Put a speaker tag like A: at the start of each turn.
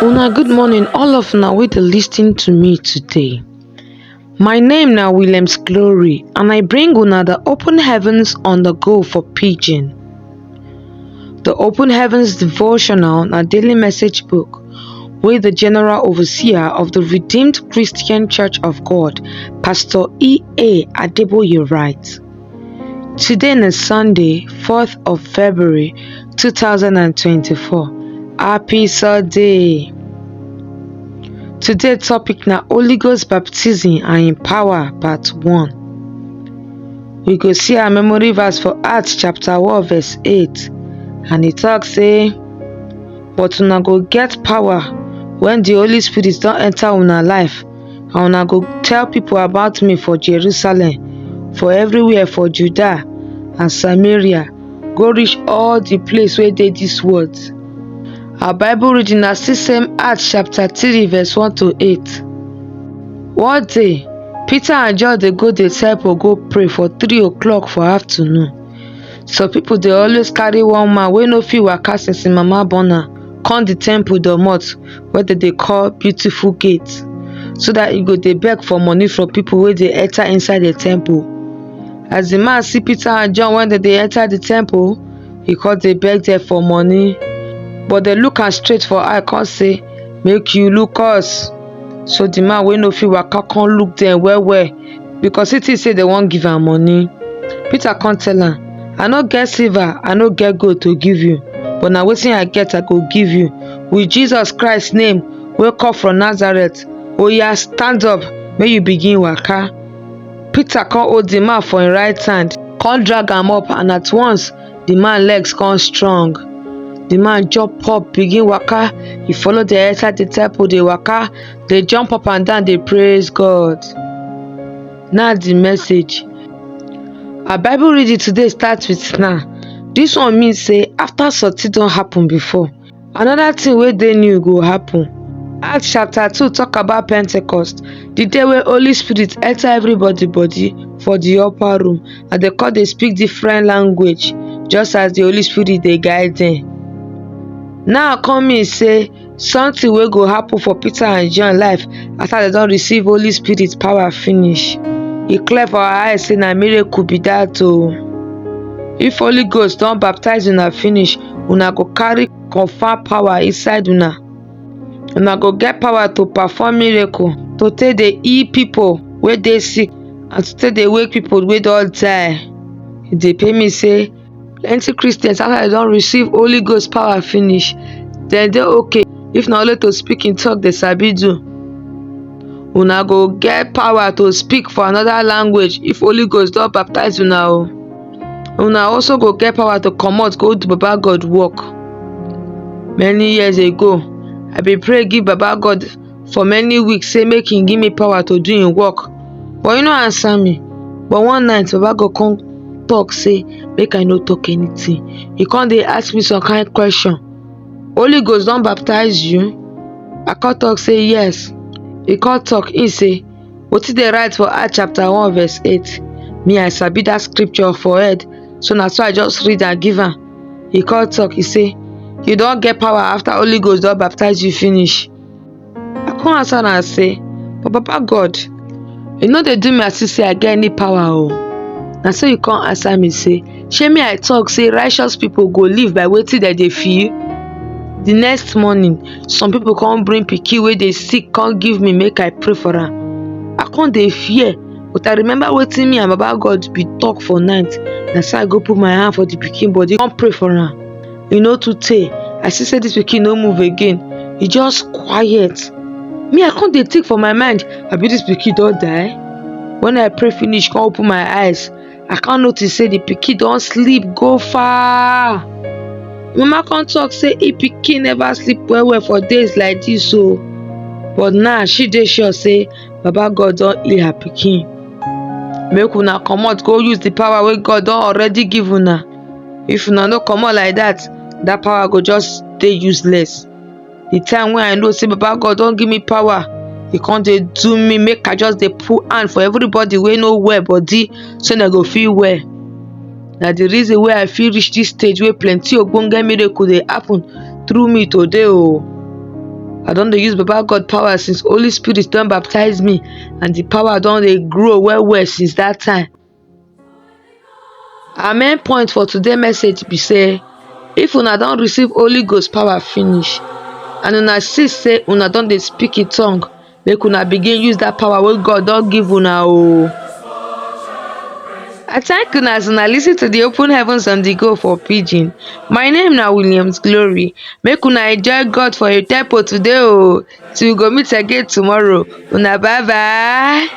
A: Una good morning all of una wey dey lis ten to me today. My name na Williams Glory and I bring una the Open Heavens on the go for Pidgin. The Open Heavens Devotional na daily message book wey the General Overseer of the Redeemed Christian Church of God, Pastor E.A. Adeboye write. Today na Sunday, 4th of February 2024. Happy Sunday! Today topic na Holy Ghost baptism and in power part 1. We go see our memory verse for Acts chapter 1 verse 8 and e talk say, but una go get power when the Holy Spirit don enter una life and una go tell people about me for Jerusalem, for everywhere for Judah and Samaria, go reach all the place wey dey this world. Our Bible reading na still same Acts chapter 3 verse 1 to 8. One day, Peter and John dey go the temple go pray for 3 o'clock for afternoon. Some people dey always carry one man wey no fit waka since im mama born am come the temple domot wey dem dey call Beautiful Gate, so that e go dey beg for money from people wey dey enter inside the temple. As the man see Peter and John when dem dey enter the temple, he come dey beg them for money. But dem look am straight for eye come say, make you look us. So the man wey no fit waka come look dem well well because he think say dem wan give am money. Peter come tell am, I no get silver, I no get gold to give you, but na wetin I get I go give you. With Jesus Christ name wey come from Nazareth, oya stand up make you begin waka. Peter come hold the man for im right hand, come drag am up, and at once the man legs come strong. The man jump up, begin waka. He follow dem enter the temple, dey waka, dey jump up and down, dey praise God. Now the message. Our Bible reading today start with now. This one mean say after something don happen before, another thing wey dey new go happen. Acts chapter 2 talk about Pentecost, the day wey Holy Spirit enter everybody body for the upper room and they come dey speak different language just as the Holy Spirit dey guide them. Now come mean say something wey go happen for Peter and John life after dem don receive Holy Spirit power finish. E clear for our eyes say na miracle be that o. If Holy Ghost don baptize una finish, una go carry confirm power inside una. Una go get power to perform miracle, to take dey heal people wey dey sick and to take dey wake people wey don die. E dey pain me say plenty Christians after dem don receive Holy Ghost power finish, dem dey okay if na only to speak in tongue dem sabi do. Una go get power to speak for another language if Holy Ghost don baptize una o. Una also go get power to comot go do Baba God work. Many years ago, I bin pray give Baba God for many weeks say make him give me power to do him work, but he no answer me. But one night Baba God come talk say make I no talk anything. He come dey ask me some kind question. Holy Ghost don baptize you? I come talk say yes. He come talk, he say wetin dey write for Acts chapter 1 verse 8. Me I sabi that scripture for head, so na so I just read and give am. He come talk, he say you don get power after Holy Ghost don baptize you finish. I come answer am say, but Papa God, you no dey do me as if say I get any power o. Na so you come answer me say, shey me I talk say righteous people go live by wetin dem dey feel? The next morning, some people come bring pikin wey dey sick come give me make I pray for am. I come dey fear, but I remember wetin me and Baba God bin talk for night. Na so I go put my hand for the pikin body come pray for am. E no too tey, I see say this pikin no move again. E just quiet. Me I come dey think for my mind, abi this pikin don die? When I pray finish come open my eyes, I come notice say the pikin don sleep go far. Mama come talk say if pikin never sleep well well for days like this o, but now she dey sure say Baba God don heal her pikin. Make una comot go use the power wey God don already give una. If una no comot like that power go just dey useless. The time wey I know say Baba God don give me power, e come dey do me make I just dey put hand for everybody wey no well body so dem go feel well. Na the reason wey I fit reach this stage wey plenty ogbonge miracle dey happen through me today o. I don dey use baba God power since Holy Spirit don baptize me, and the power don dey grow well well since that time. Our main point for today message be say, if una don receive Holy Ghost power finish and una see say una don dey speak in tongue, make una begin use that power wey God don give una o. I thank una as una lis ten to the Open Heavens on the Go for Pidgin. My name na Williams Glory. Make una enjoy God for a tempo today o. Till we go meet again tomorrow. Una bye bye.